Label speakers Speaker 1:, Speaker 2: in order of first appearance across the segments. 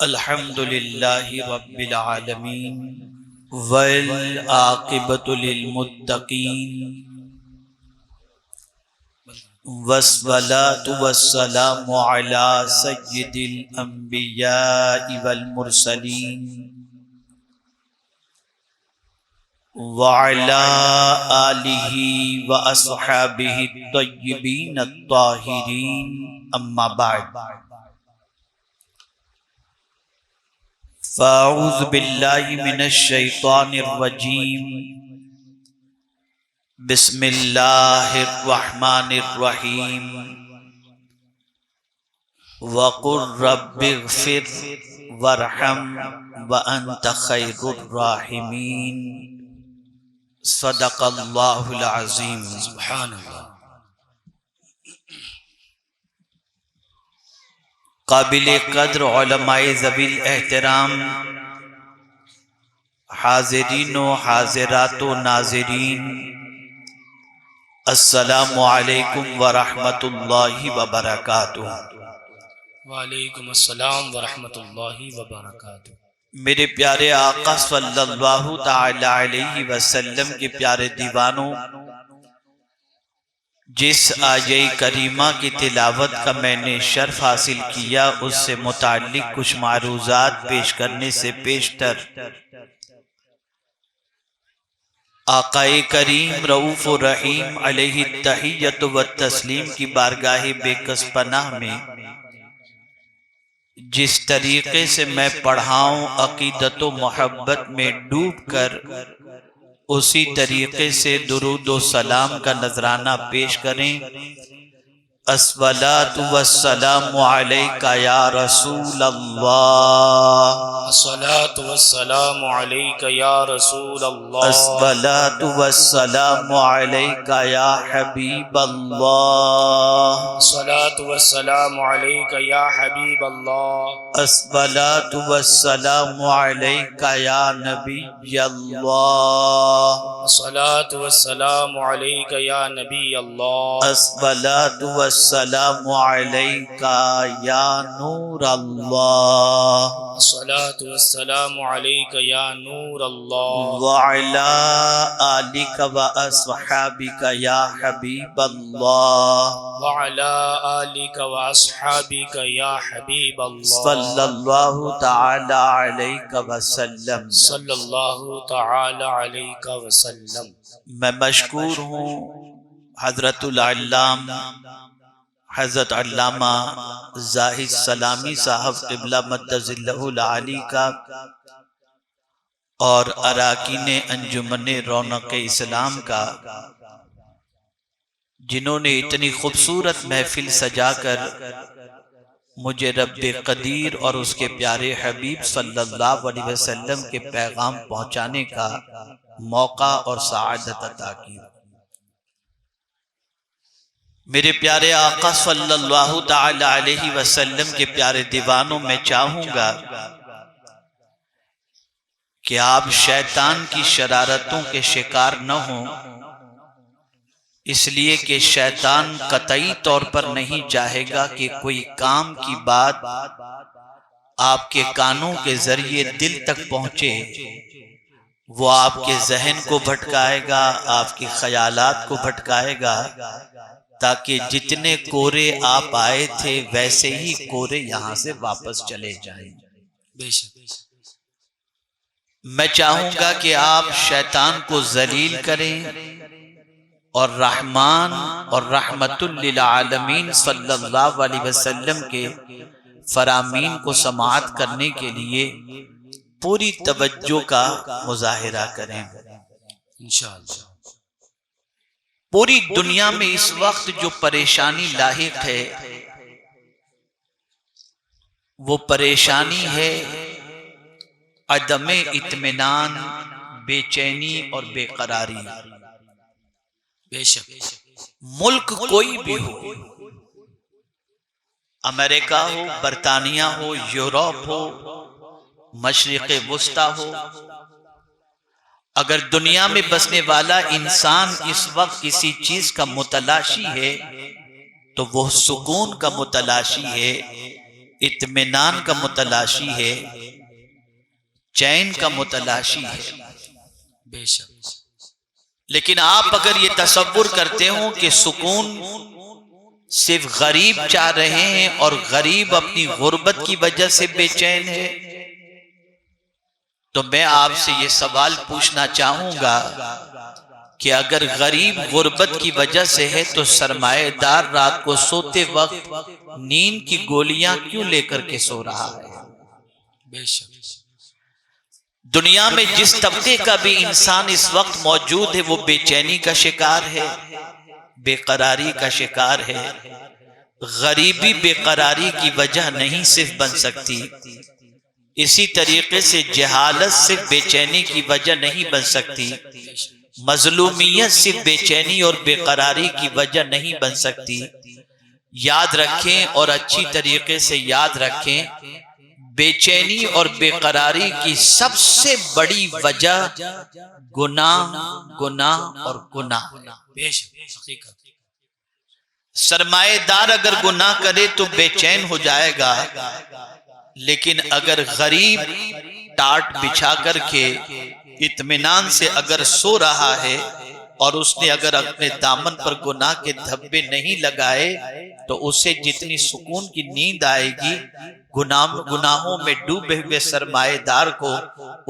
Speaker 1: الحمد للہ رب العالمین والعاقبۃ للمتقین والصلاة والسلام علی سید الانبیاء والمرسلین وعلی آلہ واصحابہ الطیبین الطاہرین، اما بعد، فاعوذ باللہ من الشیطان الرجیم، بسم اللہ الرحمن الرحیم، وقل رب اغفر وارحم وانت خیر الراحمین، صدق اللہ العظیم۔
Speaker 2: سبحان اللہ۔
Speaker 1: قابل قدر علماء ذوی الاحترام، حاضرین و حاضرات و ناظرین، السلام علیکم ورحمۃ اللہ وبرکاتہ۔
Speaker 2: وعلیکم السلام ورحمۃ اللہ وبرکاتہ۔
Speaker 1: میرے پیارے آقا صلی اللہ تعالی علیہ وسلم کے پیارے دیوانوں، جس آیہ کریمہ کی تلاوت کا میں نے شرف حاصل کیا، اس سے متعلق کچھ معروضات پیش کرنے سے پیشتر آقا کریم رؤوف الرحیم علیہ التحیۃ والتسلیم کی بارگاہ بے کس پناہ میں جس طریقے سے میں پڑھاؤں، عقیدت و محبت میں ڈوب کر اسی طریقے سے درود و سلام کا نذرانہ پیش کریں۔ الصلاۃ والسلام علیک یا رسول اللہ،
Speaker 2: الصلاۃ والسلام علیک یا رسول اللہ،
Speaker 1: الصلاۃ والسلام علیک یا حبیب اللہ،
Speaker 2: الصلاۃ والسلام علیک یا حبیب اللہ،
Speaker 1: الصلاۃ والسلام علیک یا نبی اللہ،
Speaker 2: الصلاۃ والسلام علیک یا نبی اللہ،
Speaker 1: الصلاۃ والسلام علیک یا نور اللہ،
Speaker 2: الصلاۃ والسلام علیک یا نور اللہ،
Speaker 1: وعلی آلک واصحابک یا حبیب اللہ،
Speaker 2: وعلی آلک واصحابک یا حبیب اللہ،
Speaker 1: صلی اللہ تعالی علیہ وسلم۔
Speaker 2: صلی اللہ تعالی علیہ وسلم۔
Speaker 1: میں مشکور ہوں حضرت العلام حضرت علامہ زاہد سلامی صاحب قبلہ مدظلہ العالی کا اور اراکین انجمن رونق اسلام کا، جنہوں نے اتنی خوبصورت محفل سجا کر مجھے رب قدیر اور اس کے پیارے حبیب صلی اللہ علیہ وسلم کے پیغام پہنچانے کا موقع اور سعادت عطا کی۔ میرے پیارے آقا صلی اللہ تعالی علیہ وسلم کے پیارے دیوانوں، میں چاہوں گا کہ آپ شیطان کی شرارتوں کے شکار نہ ہوں، اس لیے کہ شیطان قطعی طور پر نہیں چاہے گا کہ کوئی کام کی بات آپ کے کانوں کے ذریعے دل تک پہنچے۔ وہ آپ کے ذہن کو بھٹکائے گا، آپ کے خیالات کو بھٹکائے گا، تاکہ جتنے کورے آپ آئے تھے ویسے ہی کورے یہاں سے واپس چلے جائیں۔
Speaker 2: بے شک۔
Speaker 1: میں چاہوں گا کہ آپ شیطان کو ذلیل کریں اور رحمان اور رحمت للعالمین صلی اللہ علیہ وسلم کے فرامین کو سماعت کرنے کے لیے پوری توجہ کا مظاہرہ کریں۔
Speaker 2: انشاءاللہ۔
Speaker 1: پوری دنیا میں اس وقت جو پریشانی لاحق ہے، وہ پریشانی ہے عدم اطمینان، بے چینی اور بے قراری۔
Speaker 2: بے شک۔
Speaker 1: ملک کوئی بھی ہو، امریکہ ہو، برطانیہ ہو، یورپ ہو، مشرق وسطی ہو، اگر دنیا میں بسنے والا انسان اس وقت کسی چیز کا متلاشی ہے تو وہ سکون کا متلاشی ہے، اطمینان کا متلاشی ہے، چین کا متلاشی ہے۔
Speaker 2: بے شک۔
Speaker 1: لیکن آپ اگر یہ تصور کرتے ہو کہ سکون صرف غریب چاہ رہے ہیں اور غریب اپنی غربت کی وجہ سے بے چین ہے، تو میں آپ سے یہ سوال پوچھنا چاہوں گا کہ اگر غریب غربت کی وجہ سے ہے تو سرمایہ دار رات کو سوتے وقت نیند کی گولیاں کیوں لے کر کے سو رہا ہے؟
Speaker 2: بے شک۔
Speaker 1: دنیا میں جس طبقے کا بھی انسان اس وقت موجود ہے وہ بے چینی کا شکار ہے، بے قراری کا شکار ہے۔ غریبی بے قراری کی وجہ نہیں صرف بن سکتی، اسی طریقے سے جہالت صرف بے چینی کی وجہ نہیں بن سکتی، مظلومیت صرف بے چینی اور بے قراری کی وجہ نہیں بن سکتی۔ یاد رکھیں اور اچھی طریقے سے یاد رکھیں، بے چینی اور بے قراری کی سب سے بڑی وجہ گناہ، گناہ اور گناہ۔
Speaker 2: بے شک، حقیقت۔
Speaker 1: سرمایہ دار اگر گناہ کرے تو بے چین ہو جائے گا، لیکن اگر غریب ٹاٹ بچھا کر کے اطمینان سے اگر سو رہا ہے اور اس نے اگر اپنے دامن پر گناہ کے دھبے نہیں لگائے تو اسے جتنی سکون کی نیند آئے گی، گناہوں میں ڈوبے ہوئے سرمایہ دار کو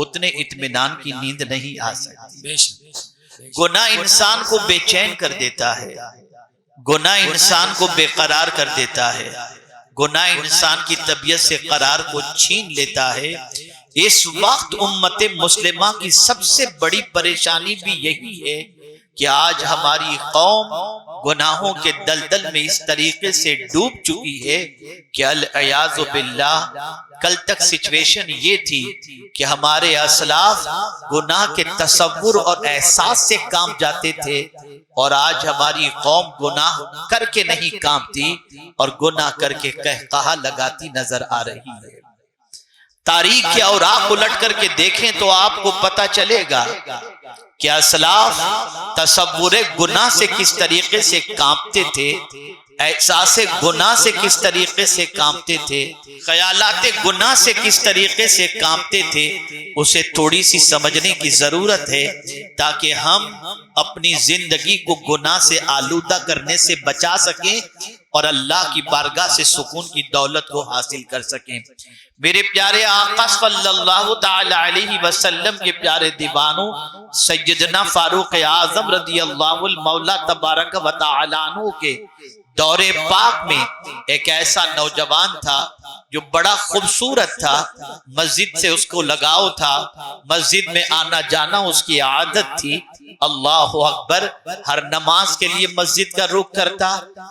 Speaker 1: اتنے اطمینان کی نیند نہیں آ سکتی۔
Speaker 2: بے شک۔
Speaker 1: گناہ انسان کو بے چین کر دیتا ہے، گناہ انسان کو بے قرار کر دیتا ہے، گناہ انسان کی طبیعت سے قرار کو چھین لیتا ہے۔ اس وقت امت مسلمہ کی سب سے بڑی پریشانی بھی یہی ہے کہ آج ہماری قوم گناہوں کے دلدل میں اس طریقے سے ڈوب چکی ہے کہ العیاذ باللہ کل تک سچویشن یہ تھی کہ ہمارے اسلاف گناہ کے تصور اور احساس سے کام جاتے تھے، اور آج ہماری قوم گناہ کر کے نہیں کامتی اور گناہ کر کے قہقہا لگاتی نظر آ رہی ہے۔ تاریخ کے اوراق الٹ کر کے دیکھیں تو آپ کو پتہ چلے گا کہ اسلاف تصور گناہ سے کس طریقے سے کانپتے تھے، احساس گناہ سے کس طریقے سے کانپتے تھے، خیالات گناہ سے کس طریقے سے کانپتے تھے۔ اسے تھوڑی سی سمجھنے کی ضرورت ہے تاکہ ہم اپنی زندگی کو گناہ سے آلودہ کرنے سے بچا سکیں اور اللہ کی بارگاہ سے سکون کی دولت کو حاصل کر سکیں۔ میرے پیارے آقا صلی اللہ تعالی علیہ وسلم کے پیارے دیوانوں، سیدنا فاروق اعظم رضی اللہ المولا تبارک و تعالی عنہ کے دور پاک میں ایک ایسا نوجوان تھا جو بڑا خوبصورت تھا، مسجد سے اس کو لگاؤ تھا، مسجد میں آنا جانا اس کی عادت تھی۔ اللہ اکبر، ہر نماز کے لیے مسجد کا رخ کرتا۔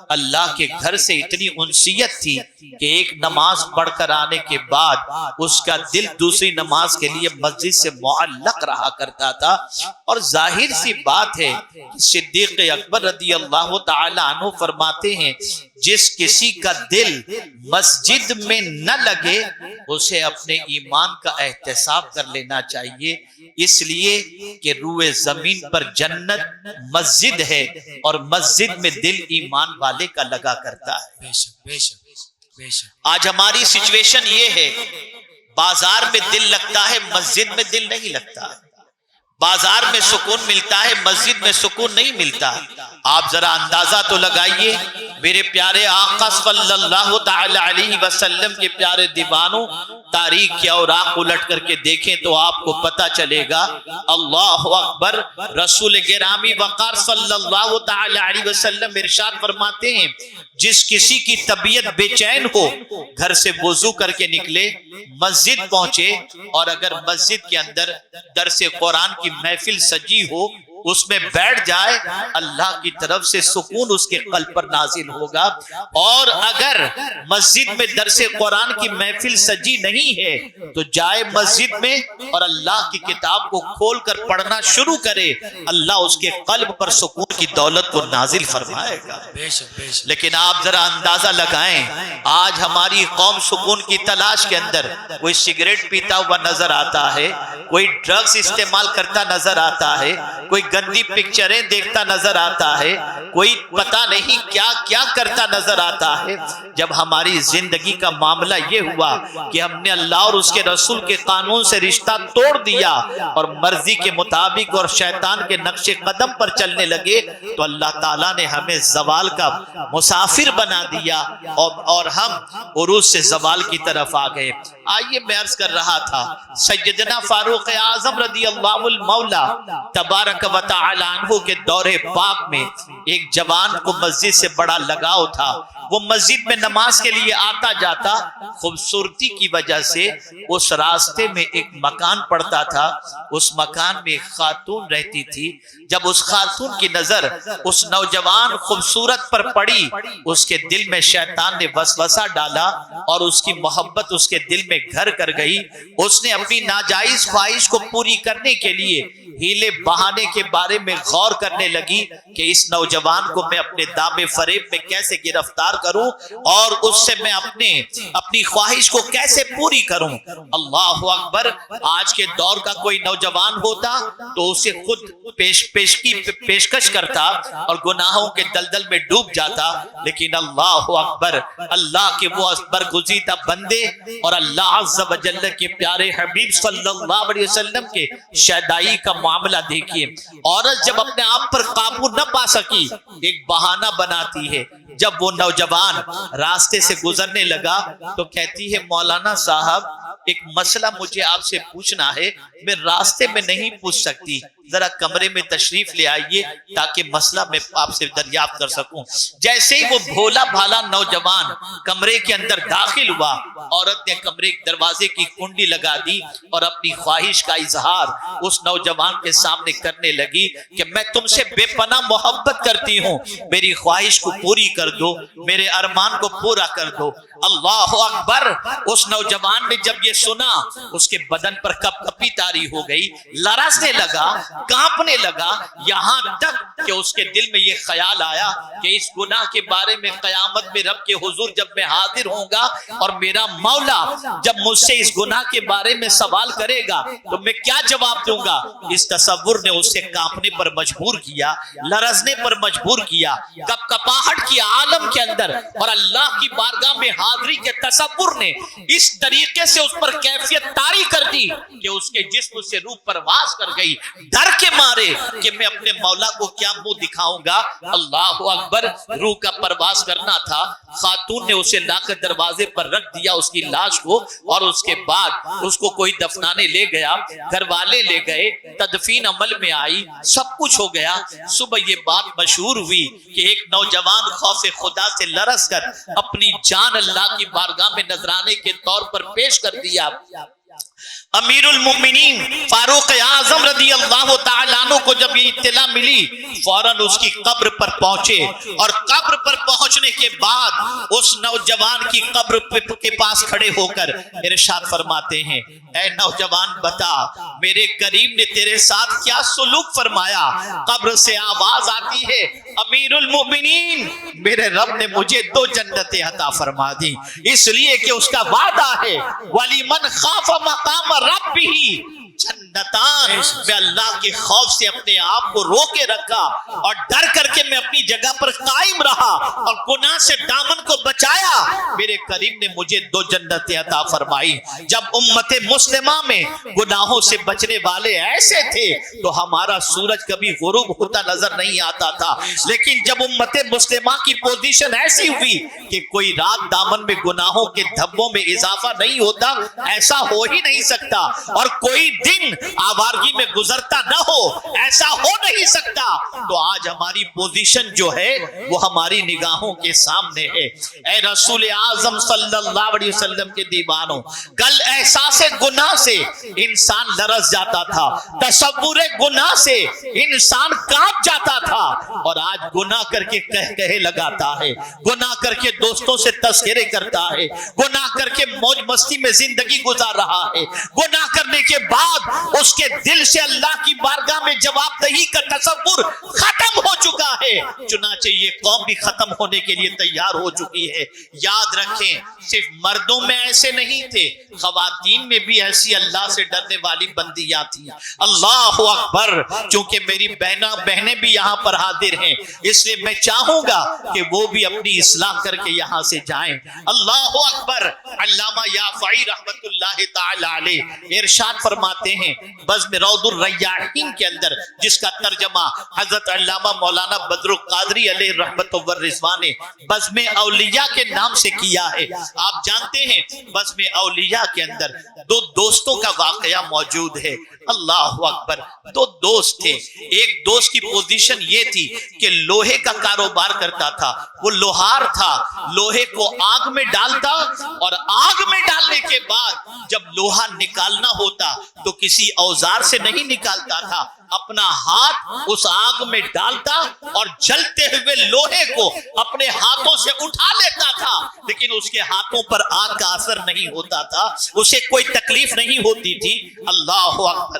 Speaker 1: اللہ کے گھر سے اتنی انسیت تھی کہ ایک نماز پڑھ کر آنے کے بعد اس کا دل دوسری نماز کے لیے مسجد سے معلق رہا کرتا تھا۔ اور ظاہر سی بات ہے کہ صدیق اکبر رضی اللہ تعالی عنہ فرماتے ہیں، جس کسی کا دل مسجد میں نہ لگے اسے اپنے ایمان کا احتساب کر لینا چاہیے، اس لیے کہ روئے زمین پر جنت مسجد ہے اور مسجد میں دل ایمان والے کا لگا کرتا ہے۔
Speaker 2: بے شک، بے شک، بے شک۔
Speaker 1: آج ہماری سچویشن یہ ہے، بازار میں دل لگتا ہے، مسجد میں دل نہیں لگتا۔ بازار میں سکون ملتا ہے، مسجد میں سکون نہیں ملتا۔ آپ ذرا اندازہ تو لگائیے، میرے پیارے آقا صلی اللہ تعالی علیہ وسلم کے پیارے دیوانوں، تاریخ کے اوراق الٹ کر کے دیکھیں تو آپ کو پتہ چلے گا۔ اللہ اکبر، رسول گرامی وقار صلی اللہ تعالی علیہ وسلم ارشاد فرماتے ہیں، جس کسی کی طبیعت بے چین ہو گھر سے وضو کر کے نکلے، مسجد پہنچے، اور اگر مسجد کے اندر درس قرآن کی محفل سجی ہو اس میں بیٹھ جائے، اللہ کی طرف سے سکون اس کے قلب پر نازل ہوگا۔ اور اگر مسجد میں درس قرآن کی محفل سجی نہیں ہے تو جائے مسجد میں اور اللہ کی کتاب کو کھول کر پڑھنا شروع کرے، اللہ اس کے قلب پر سکون کی دولت کو نازل فرمائے گا۔ لیکن آپ ذرا اندازہ لگائیں، آج ہماری قوم سکون کی تلاش کے اندر کوئی سگریٹ پیتا ہوا نظر آتا ہے، کوئی ڈرگز استعمال کرتا نظر آتا ہے، کوئی گندی پکچریں دیکھتا نظر آتا ہے، کوئی پتہ نہیں کیا کیا کرتا نظر آتا ہے۔ جب ہماری زندگی کا معاملہ یہ ہوا کہ ہم نے اللہ اور اس کے رسول کے قانون سے رشتہ توڑ دیا اور مرضی کے مطابق اور شیطان کے نقش قدم پر چلنے لگے، تو اللہ تعالیٰ نے ہمیں زوال کا مسافر بنا دیا اور ہم عروج سے زوال کی طرف آ گئے۔ آئیے میں عرض کر رہا تھا، سیدنا فاروق اعظم رضی اللہ المولا تبارک و تعالی عنہ کے دور پاک میں ایک جوان کو مسجد سے بڑا لگاؤ تھا۔ وہ مسجد میں نماز کے لیے آتا جاتا، خوبصورتی کی وجہ سے اس راستے میں ایک مکان پڑتا تھا، اس مکان میں ایک خاتون رہتی تھی۔ جب اس خاتون کی نظر اس نوجوان خوبصورت پر پڑی، اس کے دل میں شیطان نے وسوسہ ڈالا اور اس کی محبت اس کے دل میں گھر کر گئی۔ اس نے اپنی ناجائز خواہش کو پوری کرنے کے لیے ہیلے بہانے کے بارے میں غور کرنے لگی کہ اس نوجوان کو میں اپنے دام فریب میں کیسے گرفتار کروں اور اس سے میں اپنی خواہش کو کیسے پوری کروں۔ اللہ اکبر! آج کے دور کا کوئی نوجوان ہوتا تو اسے خود پیشکش کرتا اور گناہوں کے دلدل میں ڈوب جاتا، لیکن اللہ اکبر! اللہ کے وہ برگزیدہ بندے اور اللہ عز و جل کے پیارے حبیب صلی اللہ علیہ وسلم کے شیدائی کا معاملہ دیکھیے۔ عورت جب اپنے آپ پر قابو نہ پا سکی، ایک بہانہ بناتی ہے۔ جب وہ نوجوان راستے سے گزرنے لگا تو کہتی ہے، مولانا صاحب ایک مسئلہ مجھے آپ سے پوچھنا ہے، میں راستے میں نہیں پوچھ سکتی، ذرا کمرے میں تشریف لے آئیے تاکہ مسئلہ میں آپ سے دریافت کر سکوں۔ جیسے ہی وہ بھولا بھالا نوجوان کمرے کے اندر داخل ہوا، عورت نے کمرے کے دروازے کی کنڈی لگا دی اور اپنی خواہش کا اظہار اس نوجوان کے سامنے کرنے لگی کہ میں تم سے بے پناہ محبت کرتی ہوں، میری خواہش کو پوری کر دو، میرے ارمان کو پورا کر دو۔ اللہ اکبر! اس نوجوان نے جب یہ سنا، اس کے بدن پر کپ کپی طاری ہو گئی، لرزنے لگا، کانپنے لگا، یہاں تک کہ اس کے دل میں یہ خیال آیا کہ اس گناہ کے بارے میں قیامت میں رب کے حضور جب میں حاضر ہوں گا اور میرا مولا جب مجھ سے اس گناہ کے بارے میں سوال کرے گا تو میں کیا جواب دوں گا۔ اس تصور نے اسے کانپنے پر مجبور کیا، لرزنے پر مجبور کیا، کپ کپاہٹ کی عالم کے اندر اور اللہ کی بارگاہ میں حاضری کے تصور نے اس طریقے سے اس پر کیفیت طاری کر دی کہ اس کے جسم سے روح پرواز کر گئی، ڈر کے مارے کہ میں اپنے مولا کو کیا منہ دکھاؤں گا۔ اللہ اکبر! روح کا پرواز کرنا تھا، خاتون نے اسے لا کر دروازے پر رکھ دیا، اس کی لاش کو، اور اس کے بعد اس کو کوئی دفنانے لے گیا، گھر والے لے گئے، تدفین عمل میں آئی، سب کچھ ہو گیا۔ صبح یہ بات مشہور ہوئی کہ ایک نوجوان خوف خدا سے لرز کر اپنی جان اللہ کی بارگاہ میں نذرانے کے طور پر پیش کر دیا۔ امیر المومنین فاروق اعظم رضی اللہ تعالیٰ عنہ کو جب یہ اطلاع ملی، فوراً اس کی قبر پر پہنچے اور قبر پر پہنچنے کے بعد اس نوجوان کی قبر کے پاس کھڑے ہو کر ارشاد فرماتے ہیں، اے نوجوان بتا میرے کریم نے تیرے ساتھ کیا سلوک فرمایا۔ قبر سے آواز آتی ہے، امیر المومنین میرے رب نے مجھے 2 جنتیں عطا فرما دی، اس لیے کہ اس کا وعدہ ہے وَلِمَنْ خَافَ مَقَامَ رَبِّهِ جنتان، میں اللہ کے خوف سے اپنے آپ کو روکے رکھا اور ڈر کر کے میں اپنی جگہ پر قائم رہا اور گناہ سے دامن کو بچایا، میرے کریم نے مجھے 2 جنتیں عطا فرمائی۔ جب امت مسلمہ میں گناہوں سے بچنے والے ایسے تھے تو ہمارا سورج کبھی غروب ہوتا نظر نہیں آتا تھا، لیکن جب امت مسلمہ کی پوزیشن ایسی ہوئی کہ کوئی رات دامن میں گناہوں کے دھبوں میں اضافہ نہیں ہوتا، ایسا ہو ہی نہیں سکتا، اور کوئی دن آوارگی میں گزرتا نہ ہو، ایسا ہو نہیں سکتا، تو آج ہماری پوزیشن جو ہے وہ ہماری نگاہوں کے سامنے ہے۔ اے رسول اعظم صلی اللہ علیہ وسلم کے دیوانوں، کل احساس گناہ سے انسان لرز جاتا تھا، تصور گناہ سے انسان کانپ جاتا تھا، اور آج گناہ کر کے کہے لگاتا ہے، گناہ کر کے دوستوں سے تذکرے کرتا ہے، گناہ کر کے موج مستی میں زندگی گزار رہا ہے، گناہ کرنے کے بعد اس کے دل سے اللہ کی بارگاہ میں جواب دہی کا تصور ختم ہو چکا
Speaker 3: چکا ہے، چنانچہ یہ قوم بھی ختم ہونے کے لیے تیار ہو چکی ہے۔ یاد رکھیں صرف مردوں میں ایسے نہیں تھے، خواتین میں بھی ایسی اللہ سے ڈرنے والی بندیاں تھیں۔ اللہ اکبر! چونکہ میری بہنیں بھی یہاں پر حاضر ہیں، اس لیے میں چاہوں گا کہ وہ بھی اپنی اصلاح کر کے یہاں سے جائیں۔ اللہ اکبر! علامہ یافعی رحمت اللہ تعالی علیہ ارشاد فرماتے ہیں بزم روض الریاحین کے اندر، جس کا ترجمہ حضرت علامہ مولانا بدر القادری علیہ رحمت والرضوان نے بزم اولیاء کے نام سے کیا ہے۔ آپ جانتے ہیں بزم اولیاء کے اندر دو دوستوں کا واقعہ موجود ہے۔ اللہ اکبر! دو دوست تھے۔ ایک دوست کی پوزیشن یہ تھی کہ لوہے کا کاروبار کرتا تھا، وہ لوہار تھا، لوہے کو آگ میں ڈالتا اور آگ میں ڈالنے کے بعد جب لوہا نکالنا ہوتا تو کسی اوزار سے نہیں نکالتا تھا، اپنا ہاتھ اس آگ میں ڈالتا اور جلتے ہوئے لوہے کو اپنے ہاتھوں سے اٹھا لیتا تھا، لیکن اس کے ہاتھوں پر آگ کا اثر نہیں ہوتا تھا، اسے کوئی تکلیف نہیں ہوتی تھی۔ اللہ اکبر!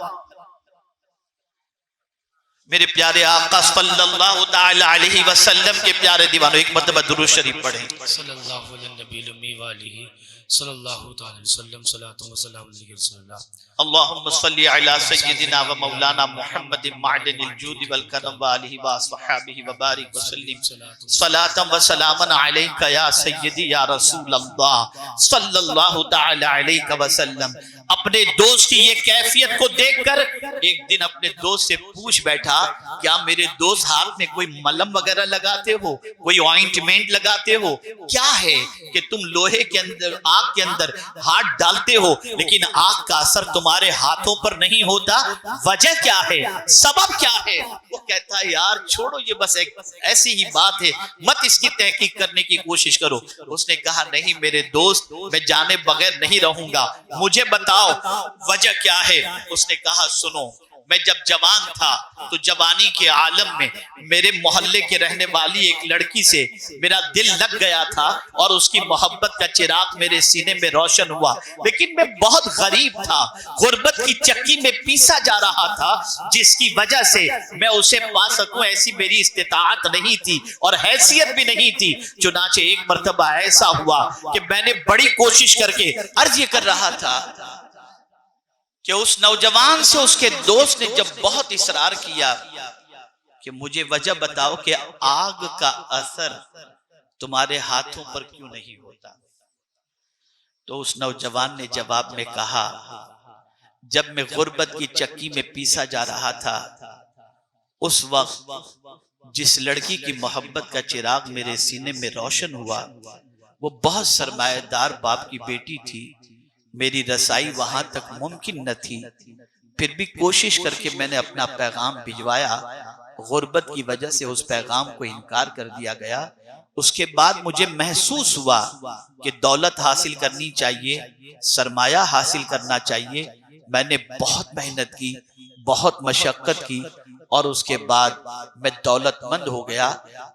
Speaker 3: میرے پیارے آقا صلی اللہ تعالی علیہ وسلم کے پیارے دیوانوں، ایک مرتبہ درود شریف پڑھیں۔
Speaker 2: صلی اللہ علیہ نبی الامی والہ صلی اللہ تعالی وسلم، صلاۃ و سلام علیہ رسول اللہ۔
Speaker 3: اللہم صلی علی سیدنا و مولانا محمد معدن الجود والکرم وآلہ وصحابہ وبارک وسلم، صلاۃ و سلام علیک یا سیدی یا رسول اللہ صلی اللہ تعالی علیہ وسلم۔ اپنے دوست کی یہ کیفیت کو دیکھ کر ایک دن اپنے دوست سے پوچھ بیٹھا، کیا میرے دوست ہاتھ میں کوئی ملم وغیرہ لگاتے ہو، کوئی آئنٹمنٹ لگاتے ہو؟ کیا ہے کہ تم لوہے کے اندر، آگ کے اندر ہاتھ ڈالتے ہو لیکن آگ کا اثر تمہارے ہاتھوں پر نہیں ہوتا؟ وجہ کیا ہے؟ سبب کیا ہے؟ وہ کہتا ہے یار چھوڑو، یہ بس ایک ایسی ہی بات ہے، مت اس کی تحقیق کرنے کی کوشش کرو۔ اس نے کہا نہیں میرے دوست، میں جانے بغیر نہیں رہوں گا، مجھے بتاؤ وجہ کیا ہے؟ اس نے کہا سنو، میں جب جوان تھا تو جوانی کے عالم میں میرے محلے کے رہنے والی ایک لڑکی سے میرا دل لگ گیا تھا اور اس کی محبت کا چراغ میرے سینے میں روشن ہوا، لیکن میں بہت غریب تھا، غربت کی چکی میں پیسا جا رہا تھا، جس کی وجہ سے میں اسے پا سکوں ایسی میری استطاعت نہیں تھی اور حیثیت بھی نہیں تھی۔ چنانچہ ایک مرتبہ ایسا ہوا کہ میں نے بڑی کوشش کر کے عرض یہ کر رہا تھا کہ اس نوجوان سے اس کے دوست نے جب بہت اصرار کیا کہ مجھے وجہ بتاؤ کہ آگ کا اثر تمہارے ہاتھوں پر کیوں نہیں ہوتا، تو اس نوجوان نے جواب میں کہا جب میں غربت کی چکی میں پیسا جا رہا تھا اس وقت جس لڑکی کی محبت کا چراغ میرے سینے میں روشن ہوا وہ بہت سرمایہ دار باپ کی بیٹی تھی، میری رسائی وہاں تک ممکن نہ تھی، پھر بھی کوشش کر کے میں نے اپنا پیغام بھجوایا، غربت کی وجہ سے اس پیغام کو انکار کر دیا گیا۔ اس کے بعد مجھے محسوس ہوا کہ دولت حاصل کرنی چاہیے، سرمایہ حاصل کرنا چاہیے، میں نے بہت محنت کی، بہت مشقت کی اور اس کے بعد میں دولت مند ہو گیا،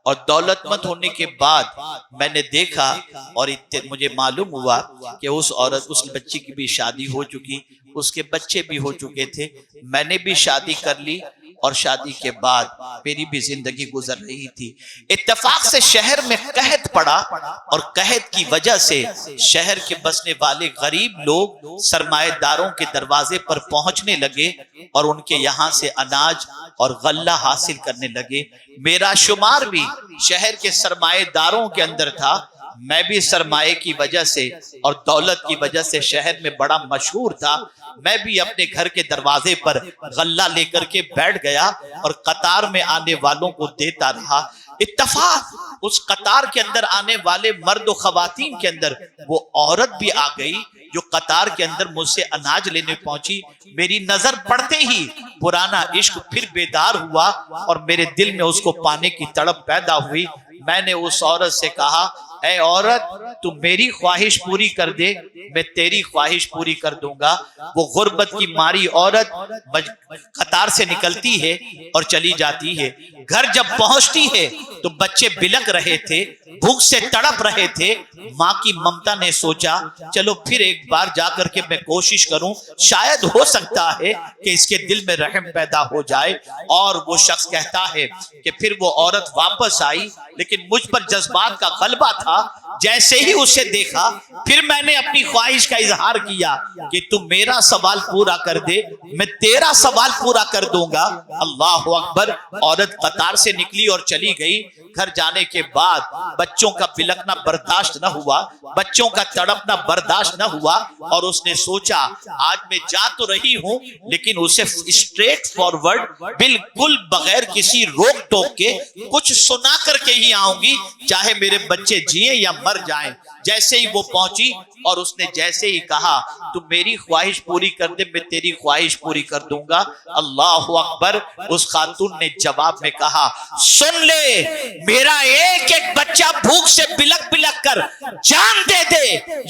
Speaker 3: اور دولت مند ہونے کے بعد میں نے دیکھا اور مجھے معلوم ہوا کہ اس عورت، اس بچی کی بھی شادی ہو چکی، اس کے بچے بھی ہو چکے تھے، میں نے بھی شادی کر لی اور شادی کے بعد میری بھی زندگی گزر رہی تھی۔ اتفاق سے شہر میں قحط پڑا اور قحط کی وجہ سے شہر کے بسنے والے غریب لوگ سرمایہ داروں کے دروازے پر پہنچنے لگے اور ان کے یہاں سے اناج اور غلہ حاصل کرنے لگے۔ میرا شمار بھی شہر کے سرمایہ داروں کے اندر تھا، میں بھی سرمایہ کی وجہ سے اور دولت کی وجہ سے شہر میں بڑا مشہور تھا، میں بھی اپنے گھر کے دروازے پر غلہ لے کر کے بیٹھ گیا اور قطار میں آنے والوں کو دیتا رہا۔ اتفاق اس قطار کے اندر آنے والے مرد و خواتین کے اندر وہ عورت بھی آ گئی جو قطار کے اندر مجھ سے اناج لینے پہنچی۔ میری نظر پڑتے ہی پرانا عشق پھر بیدار ہوا اور میرے دل میں اس کو پانے کی تڑپ پیدا ہوئی۔ میں نے اس عورت سے کہا اے عورت تو میری خواہش پوری کر دے، میں تیری خواہش پوری کر دوں گا۔ وہ غربت کی ماری عورت قطار سے نکلتی ہے اور چلی جاتی ہے، گھر جب پہنچتی ہے تو بچے بلک رہے تھے، بھوک سے تڑپ رہے تھے. ماں کی ممتا نے سوچا چلو پھر ایک بار جا کر کے میں کوشش کروں، شاید ہو سکتا ہے کہ اس کے دل میں رحم پیدا ہو جائے. اور وہ شخص کہتا ہے کہ پھر وہ عورت واپس آئی، لیکن مجھ پر جذبات کا غلبہ تھا. جیسے ہی اسے دیکھا پھر میں نے اپنی خواہش کا اظہار کیا کہ تم میرا سوال پورا کر دے، میں تیرا سوال پورا کر دوں گا. اللہ اکبر. عورت قطار سے نکلی اور چلی گئی. گھر جانے کے بعد بچوں کا بلکنا برداشت نہ ہوا، بچوں کا تڑپنا برداشت نہ ہوا، اور اس نے سوچا آج میں جا تو رہی ہوں لیکن اسے اسٹریٹ فارورڈ بالکل بغیر کسی روک ٹوک کے کچھ سنا کر کے ہی آؤں گی، چاہے میرے بچے جیئیں یا مر جائیں. جیسے ہی وہ پہنچی اور اس نے جیسے ہی کہا تو میری خواہش پوری کر دے میں تیری خواہش پوری کر دوں گا. اللہ اکبر. اس خاتون نے جواب میں کہا سن لے، میرا ایک ایک بچہ بھوک سے بلک بلک کر جان دے دے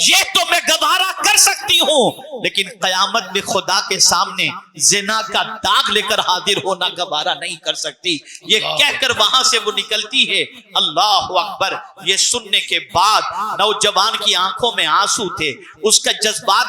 Speaker 3: یہ تو میں گوارا کر سکتی ہوں، لیکن قیامت میں خدا کے سامنے زنا کا داغ لے کر حاضر ہونا گوارا نہیں کر سکتی. یہ کہہ کر وہاں سے وہ نکلتی ہے. اللہ اکبر. یہ سننے کے بعد نوجوان کی آنکھوں میں آنسو تھے، اس کا جذبات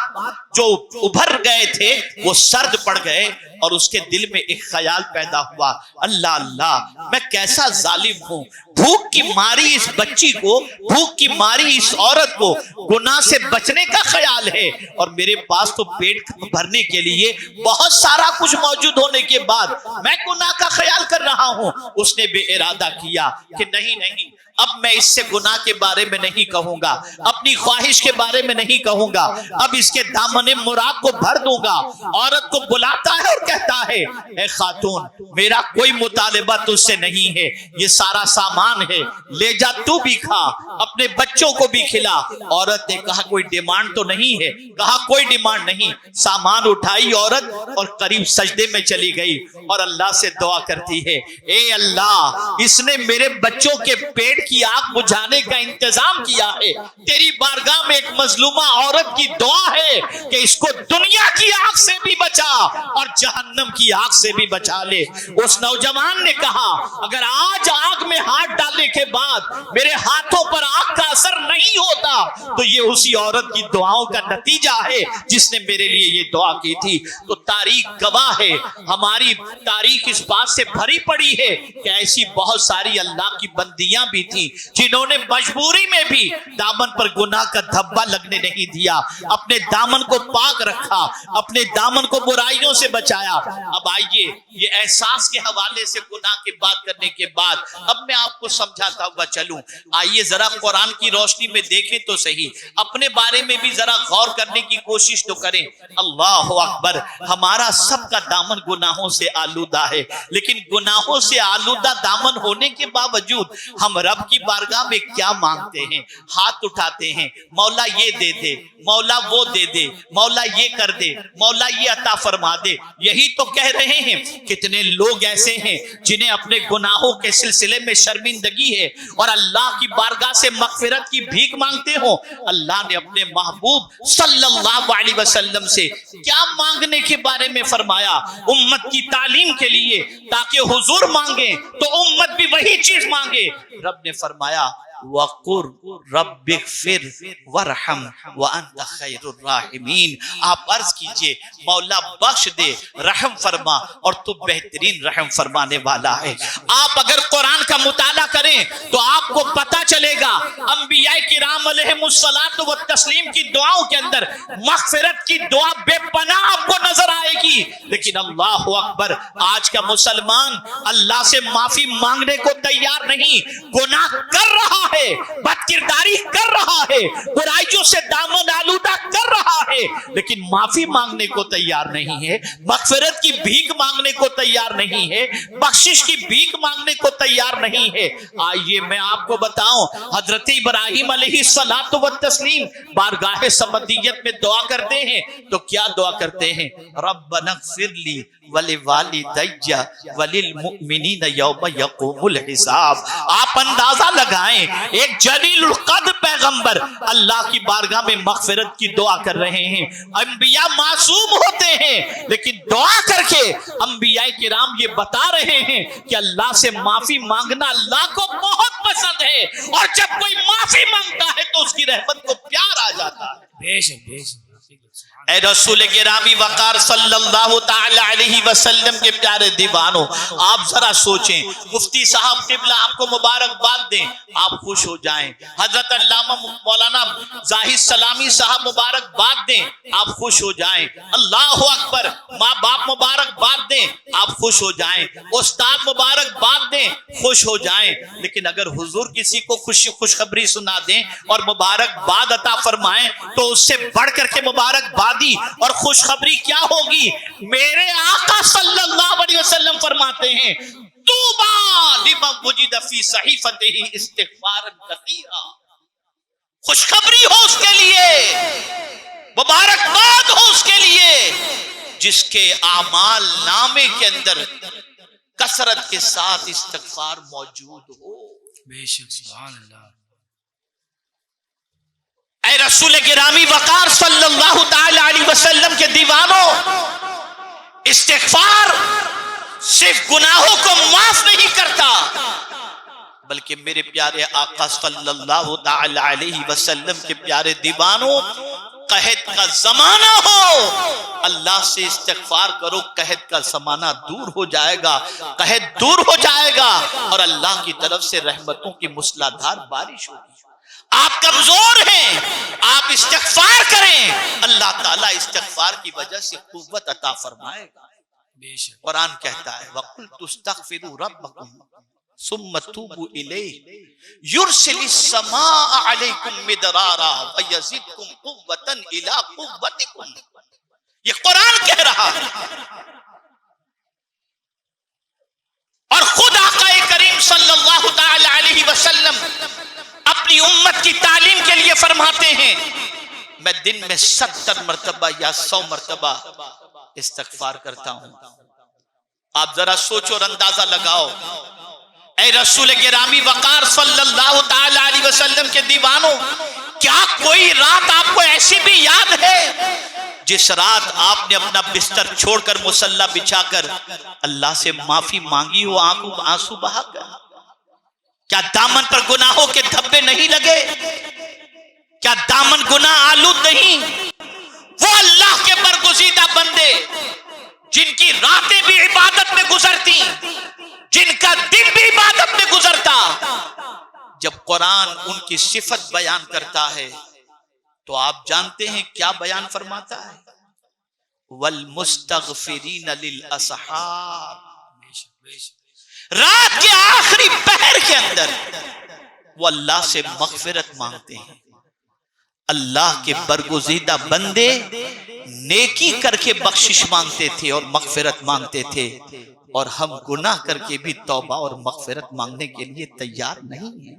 Speaker 3: جو ابھر گئے تھے وہ سرد پڑ گئے، اور اس کے دل میں ایک خیال پیدا ہوا اللہ اللہ میں کیسا ظالم ہوں. بھوک کی ماری اس بچی کو، بھوک کی ماری اس عورت کو گناہ سے بچنے کا خیال ہے، اور میرے پاس تو پیٹ بھرنے کے لیے بہت سارا کچھ موجود ہونے کے بعد میں گناہ کا خیال کر رہا ہوں. اس نے بے ارادہ کیا کہ نہیں اب میں اس سے گناہ کے بارے میں نہیں کہوں گا، اپنی خواہش کے بارے میں نہیں کہوں گا، اب اس کے دامن مراد کو بھر دوں گا. عورت کو بلاتا ہے اور کہتا ہے اے خاتون میرا کوئی مطالبہ تجھ سے نہیں ہے، یہ سارا سامان ہے، لے جا تو بھی کھا، اپنے بچوں کو بھی کھلا. عورت نے کہا کوئی ڈیمانڈ تو نہیں ہے؟ کہا کوئی ڈیمانڈ نہیں. سامان اٹھائی عورت اور قریب سجدے میں چلی گئی اور اللہ سے دعا کرتی ہے اے اللہ اس نے میرے بچوں کے پیٹ کی آگ بجھانے کا انتظام کیا ہے، تیری بارگاہ میں ایک مظلومہ عورت کی دعا ہے کہ اس کو دنیا کی آگ سے بھی بچا اور جہنم کی آگ سے بھی بچا لے. اس نوجوان نے کہا اگر آج آگ میں ہاتھ ڈالنے کے بعد میرے ہاتھوں پر آگ کا اثر نہیں ہوتا تو یہ اسی عورت کی دعاؤں کا نتیجہ ہے جس نے میرے لیے یہ دعا کی تھی. تو تاریخ گواہ ہے، ہماری تاریخ اس بات سے بھری پڑی ہے کہ ایسی بہت ساری اللہ کی بندیاں بھی تھی جنہوں نے مجبوری میں بھی دامن پر گناہ کا دھبا لگنے نہیں دیا، اپنے دامن کو پاک رکھا، اپنے دامن کو برائیوں سے بچایا. اب آئیے یہ احساس کے حوالے سے گناہ کی بات کرنے کے بعد اب میں آپ کو سمجھاتا ہوا چلوں. آئیے ذرا قرآن کی روشنی میں دیکھیں تو صحیح، اپنے بارے میں بھی ذرا غور کرنے کی کوشش تو کریں. اللہ اکبر. ہمارا سب کا دامن گناہوں سے آلودہ ہے، لیکن گناہوں سے آلودہ دامن ہونے کے باوجود ہم رب کی بارگاہ میں کیا مانگتے ہیں؟ ہاتھ اٹھاتے ہیں مولا یہ دے دے، مولا وہ دے دے، مولا یہ کر دے، مولا یہ عطا فرما دے. یہی تو کہہ رہے ہیں. کتنے لوگ ایسے ہیں جنہیں اپنے گناہوں کے سلسلے میں شرمندگی ہے اور اللہ کی بارگاہ سے مغفرت کی بھیک مانگتے ہوں. اللہ نے اپنے محبوب صلی اللہ علیہ وسلم سے کیا مانگنے کے بارے میں فرمایا؟ امت کی تعلیم کے لیے تاکہ حضور مانگیں تو امت بھی وہی چیز مانگے. رب نے فرمایا وَقُرْ رَبِّ اغْفِرْ وَارْحَمْ وَأَنْتَ خَيْرُ الرَّاحِمِينَ. آپ عرض کیجئے مولا بخش دے، رحم فرما، اور تو بہترین رحم فرمانے والا ہے. آپ اگر قرآن کا مطالعہ کریں تو آپ کو پتا چلے گا انبیاء کرام علیہم الصلاۃ والتسلیم کی دعاؤں کے اندر مغفرت کی دعا بے پناہ آپ کو نظر آئے گی. لیکن اللہ اکبر، آج کا مسلمان اللہ سے معافی مانگنے کو تیار نہیں، گناہ کر رہا ہے، بد کرداری کر رہا ہے، برائیوں سے دامن آلودہ کر رہا ہے، لیکن معافی مانگنے کو تیار نہیں ہے، مغفرت کی بھیک مانگنے کو تیار نہیں ہے، بخشش کی بھیک مانگنے کو تیار نہیں ہے. آئیے میں آپ کو بتاؤں، حضرت ابراہیم علیہ الصلاۃ والتسلیم بارگاہ سمدیت میں دعا کرتے ہیں تو کیا دعا کرتے ہیں؟ ربنا اغفر لی وَلِوَالِدَيَّ وَلِلْمُؤْمِنِينَ يَوْمَ يَقُومُ الْحِسَابِ. آپ اندازہ لگائیں ایک جلیل القدر پیغمبر اللہ کی بارگاہ میں مغفرت کی دعا کر رہے ہیں. انبیاء معصوم ہوتے ہیں لیکن دعا کر کے انبیاء کرام یہ بتا رہے ہیں کہ اللہ سے معافی مانگنا اللہ کو بہت پسند ہے, اور جب کوئی معافی مانگتا ہے تو اس کی رحمت کو پیار آ جاتا ہے.
Speaker 2: بے شک بے شک.
Speaker 3: اے رسول گرامی وقار صلی اللہ تعالی علیہ وسلم کے پیارے دیوانوں, آپ ذرا سوچیں, مفتی صاحب قبلہ آپ کو مبارکباد دیں, آپ خوش ہو جائیں. حضرت علامہ مولانا زاہد سلامی صاحب مبارکباد دیں, آپ خوش ہو جائیں. اللہ اکبر. ماں باپ مبارکباد دیں, آپ خوش ہو جائیں. استاد مبارکباد دیں, خوش ہو جائیں. لیکن اگر حضور کسی کو خوشخبری سنا دیں اور مبارکباد عطا فرمائیں تو اس سے بڑھ کر کے مبارکباد اور خوشخبری کیا ہوگی؟ میرے آقا صلی اللہ علیہ وسلم فرماتے ہیں طوبی لمن وجد فی صحیفتہ استغفارا کثیرا. خوشخبری ہو اس کے لیے, مبارکباد ہو اس کے لیے جس کے اعمال نامے کے اندر کثرت کے ساتھ استغفار موجود ہو.
Speaker 2: بے شک سبحان اللہ.
Speaker 3: اے رسول گرامی وقار صلی اللہ تعالی علیہ وسلم کے دیوانوں, استغفار صرف گناہوں کو معاف نہیں کرتا بلکہ میرے پیارے آقا صلی اللہ تعالی علیہ وسلم کے پیارے دیوانوں, قحط کا زمانہ ہو, اللہ سے استغفار کرو, قحط کا زمانہ دور ہو جائے گا, قحط دور ہو جائے گا اور اللہ کی طرف سے رحمتوں کی موسلادھار بارش ہوگی. آپ کمزور ہیں, آپ استغفار کریں, اللہ تعالیٰ استغفار کی وجہ سے قوت عطا فرمائے گا. قرآن کہتا ہے وَقُلْتُ اسْتَغْفِرُوا رَبَّكُمْ ثُمَّ تُوبُوا إِلَيْهِ يُرْسِلِ السَّمَاءَ عَلَيْكُمْ مِدْرَارًا وَيَزِدْكُمْ قُوَّةً إِلَىٰ قُوَّتِكُمْ. یہ قرآن کہہ رہا ہے. اور خود آقا کریم صلی اللہ تعالی علیہ وسلم اپنی امت کی تعلیم کے لیے فرماتے ہیں میں دن میں 70 مرتبہ یا 100 مرتبہ استغفار کرتا ہوں. آپ ذرا سوچو اور اندازہ لگاؤ. اے رسول گرامی وقار صلی اللہ تعالی علیہ وسلم کے دیوانوں, کیا کوئی رات آپ کو ایسی بھی یاد ہے جس رات آپ نے اپنا بستر چھوڑ کر مصلی بچھا کر اللہ سے معافی مانگی ہو آنسو بہا کر؟ کیا دامن پر گناہوں کے دھبے نہیں لگے؟ کیا دامن گناہ آلود نہیں؟ وہ اللہ کے برگزیدہ بندے جن کی راتیں بھی عبادت میں گزرتی, جن کا دن بھی عبادت میں گزرتا, جب قرآن ان کی صفت بیان کرتا ہے تو آپ جانتے ہیں کیا بیان فرماتا ہے؟ وَالْمُسْتَغْفِرِينَ لِلْأَسْحَارِ. رات کے آخری پہر کے اندر وہ اللہ سے مغفرت مانگتے ہیں. اللہ کے برگزیدہ بندے نیکی کر کے بخشش مانگتے تھے اور مغفرت مانگتے تھے, اور ہم گناہ کر کے بھی توبہ اور مغفرت مانگنے کے لیے تیار نہیں ہیں.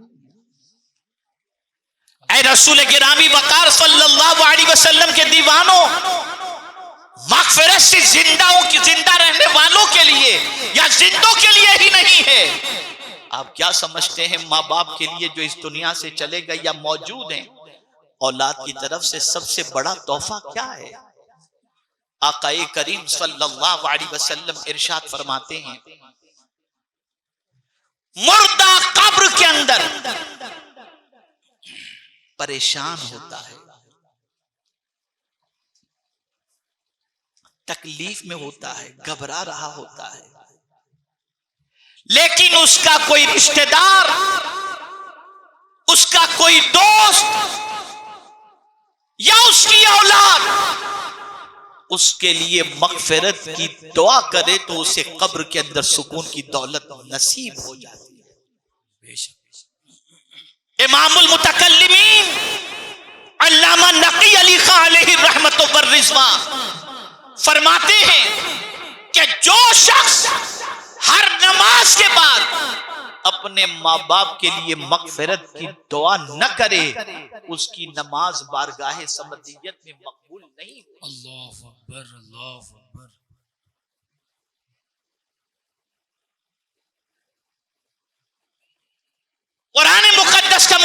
Speaker 3: اے رسول گرامی وقار صلی اللہ علیہ وسلم کے دیوانوں, مغفرت سے زندہ رہنے والوں کے لیے یا زندوں کے لیے ہی نہیں ہے. آپ کیا سمجھتے ہیں ماں باپ کے لیے جو اس دنیا سے چلے گئے یا موجود ہیں, اولاد کی طرف سے سب سے بڑا تحفہ کیا ہے؟ آقا کریم صلی اللہ علیہ وسلم ارشاد فرماتے ہیں مردہ قبر کے اندر پریشان ہوتا ہے, تکلیف میں ہوتا ہے, گھبرا رہا ہوتا ہے, لیکن اس کا کوئی رشتہ دار, اس کا کوئی دوست یا اس کی اولاد اس کے لیے مغفرت کی دعا کرے تو اسے قبر کے اندر سکون کی دولت نصیب ہو جاتی ہے. امام المتکلمین علامہ نقی علی خان علیہ الرحمت والرضوان فرماتے ہیں کہ جو شخص ہر نماز کے بعد اپنے ماں باپ کے لیے مغفرت کی دعا نہ کرے اس کی نماز بارگاہ سمدیت میں مقبول نہیں.
Speaker 2: اللہ اکبر اللہ اکبر.
Speaker 3: قرآن مقدس کا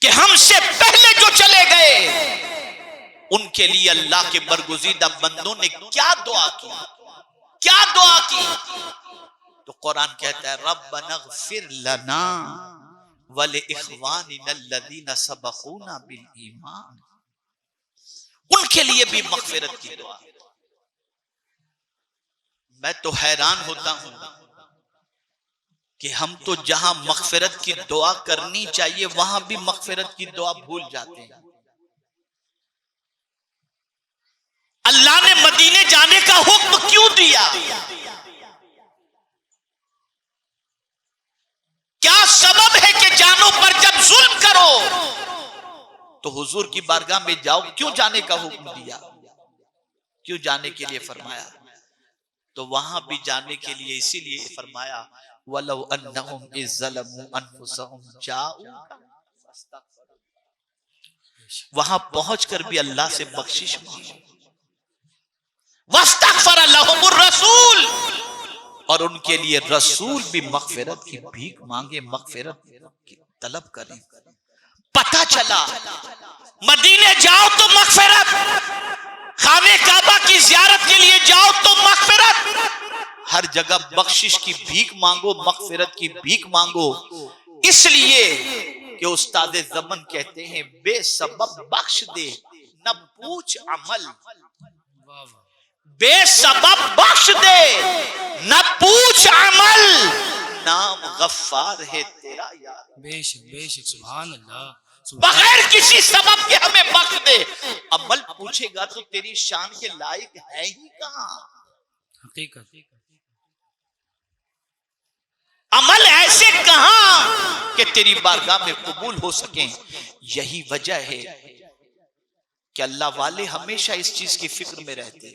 Speaker 3: کہ ہم سے پہلے جو چلے گئے ان کے لیے اللہ کے برگزیدہ بندوں نے کیا دعا کی، کیا دعا کی؟ تو قرآن کہتا ہے ربنا اغفر لنا وَلِإِخْوَانِنَا الَّذِينَ سَبَقُونَا بِالْإِيمَانِ، ان کے لیے بھی مغفرت کی دعا۔ میں تو حیران ہوتا ہوں کہ ہم تو جہاں مغفرت کی دعا کرنی چاہیے وہاں بھی مغفرت کی دعا بھول جاتے ہیں۔ اللہ نے مدینے جانے کا حکم کیوں دیا؟ کیا سبب ہے کہ جانوں پر جب ظلم کرو تو حضور کی بارگاہ میں جاؤ؟ کیوں جانے کا حکم دیا؟ کیوں جانے کے لیے فرمایا؟ تو وہاں بھی جانے کے لیے اسی لیے فرمایا وَلَوْ أَنَّهُمْ إِذْ ظَلَمُوا أَنفُسَهُمْ جَاءُوكَ، وہاں پہنچ کر بھی اللہ سے بخشش مانگو، وَاسْتَغْفَرَ لَهُمُ الرَّسُولُ، اور ان کے لیے رسول بھی مغفرت کی بھیک مانگے، مغفرت کی طلب کریں۔ پتہ چلا مدینے جاؤ تو مغفرت، خانہ کعبہ کی زیارت کے لیے جاؤ تو مغفرت، ہر جگہ بخشش کی بھیک مانگو، مغفرت کی بھیک مانگو، اس لیے کہ استاد زمن کہتے ہیں بے سبب بخش دے نہ پوچھ عمل، بے سبب بخش دے نہ پوچھ عمل، نام غفار ہے تیرا یار،
Speaker 2: بے شک بے شک، سبحان اللہ،
Speaker 3: بغیر کسی سبب کے ہمیں بخش دے۔ عمل پوچھے گا تو تیری شان کے لائق ہے ہی کہاں؟
Speaker 2: حقیقت
Speaker 3: عمل ایسے کہاں کہ تیری بارگاہ میں قبول ہو سکیں؟ یہی وجہ ہے کہ اللہ والے ہمیشہ اس چیز کی فکر میں رہتے۔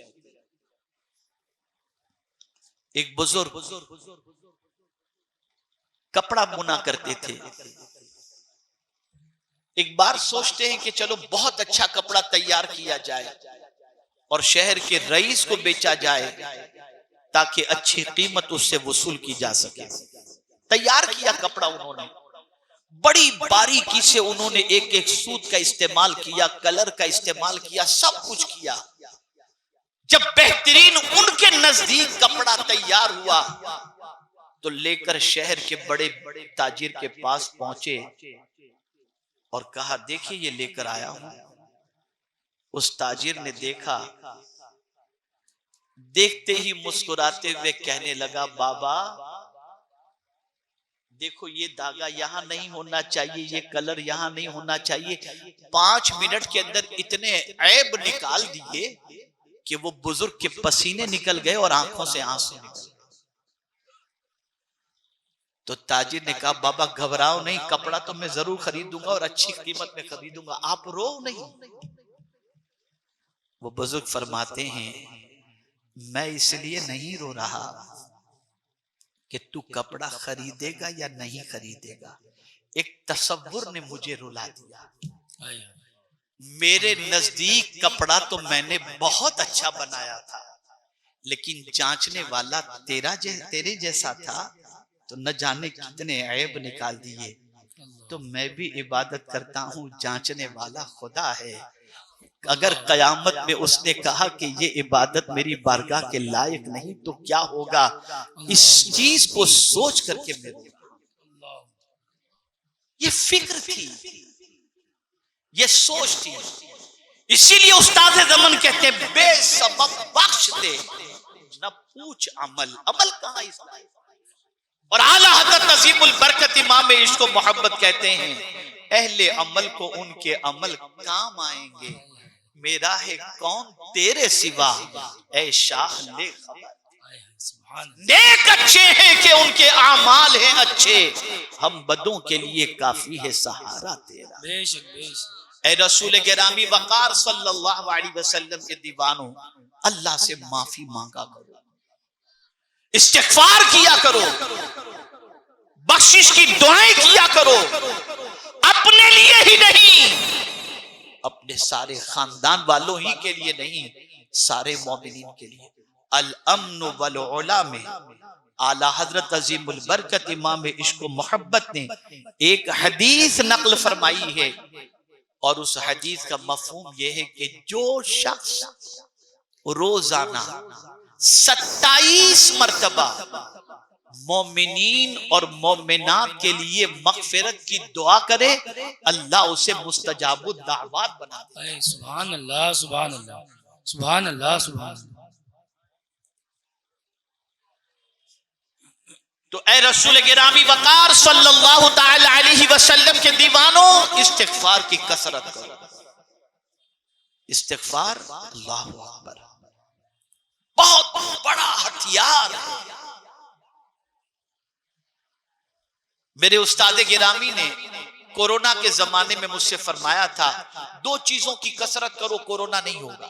Speaker 3: ایک بزرگ کپڑا بنا کرتے تھے، ایک بار سوچتے ہیں کہ چلو بہت اچھا کپڑا تیار کیا جائے اور شہر کے رئیس کو بیچا جائے تاکہ اچھی قیمت اس سے وصول کی جا سکے۔ تیار کیا کپڑا انہوں نے، بڑی باریکی سے انہوں نے ایک ایک سوت کا استعمال کیا، کلر کا استعمال کیا، سب کچھ کیا۔ جب بہترین ان کے نزدیک کپڑا تیار ہوا تو لے کر شہر کے بڑے تاجر کے پاس پہنچے اور کہا دیکھیں یہ لے کر آیا ہوں۔ اس تاجر نے دیکھا، دیکھتے ہی مسکراتے ہوئے کہنے لگا بابا دیکھو یہ دھاگا یہاں نہیں ہونا چاہیے، یہ کلر یہاں نہیں ہونا چاہیے۔ 5 منٹ کے اندر اتنے عیب نکال دیے کہ وہ بزرگ کے پسینے نکل گئے اور آنکھوں سے آنسو نکل گئے۔ تو تاجر نے کہا بابا گھبراؤ نہیں، کپڑا تو میں ضرور خریدوں گا اور اچھی قیمت میں خریدوں گا، آپ رو نہیں۔ وہ بزرگ فرماتے ہیں میں اس لیے نہیں رو رہا کہ تو کپڑا خریدے گا یا نہیں خریدے گا، ایک تصور نے مجھے رلا دیا۔ میرے نزدیک کپڑا تو میں نے بہت اچھا بنایا تھا لیکن جانچنے والا تیرے جیسا تھا تو نہ جانے کتنے عیب نکال دیے۔ تو میں بھی عبادت کرتا ہوں، جانچنے والا خدا ہے، اگر قیامت میں اس نے کہا کہ یہ عبادت میری بارگاہ کے لائق نہیں تو کیا ہوگا؟ اس چیز کو سوچ کر کے میں یہ فکر تھی، یہ سوچ تھی، اسی لیے استاد زمن کہتے ہیں بے سبب بخش دے نہ پوچھ عمل، عمل کہاں اس میں؟ اور اعلیٰ حضرت عظیم البرکت امام عشق و محبت کہتے ہیں اہل عمل کو ان کے عمل کام آئیں گے، میرا ہے کون تیرے سوا اے شاہ لے خبر، نیک اچھے ہیں کہ ان کے اعمال ہیں اچھے، ہم بدوں کے لیے کافی ہے سہارا تیرا۔
Speaker 2: بے شک بے شک،
Speaker 3: اے رسول گرامی وقار صلی اللہ علیہ وسلم کے دیوانوں، اللہ سے معافی مانگا کرو، استغفار کیا کرو، بخشش کی دعائیں کیا کرو، اپنے لیے ہی نہیں، اپنے سارے خاندان والوں ہی کے لیے نہیں، سارے مومنین کے لیے۔ الامن والعلا میں اعلی حضرت عظیم البرکت امام عشق و محبت نے ایک حدیث نقل فرمائی ہے، اور اس حدیث کا مفہوم یہ ہے کہ جو شخص روزانہ 27 مرتبہ مومنین اور مومنات کے لیے مغفرت کی دعا کرے، اللہ اسے مستجاب الدعوات بنا دے۔
Speaker 2: سبحان اللہ سبحان اللہ سبحان اللہ سبحان اللہ۔
Speaker 3: تو اے رسول گرامی وقار صلی اللہ تعالی علیہ وسلم کے دیوانوں، استغفار کی کثرت کرو۔ استغفار اللہ اکبر بہت بڑا ہتھیار ہے۔ میرے استاد گرامی نے کورونا کے زمانے میں مجھ سے فرمایا تھا، 2 چیزوں کی کثرت کرو کورونا نہیں ہوگا،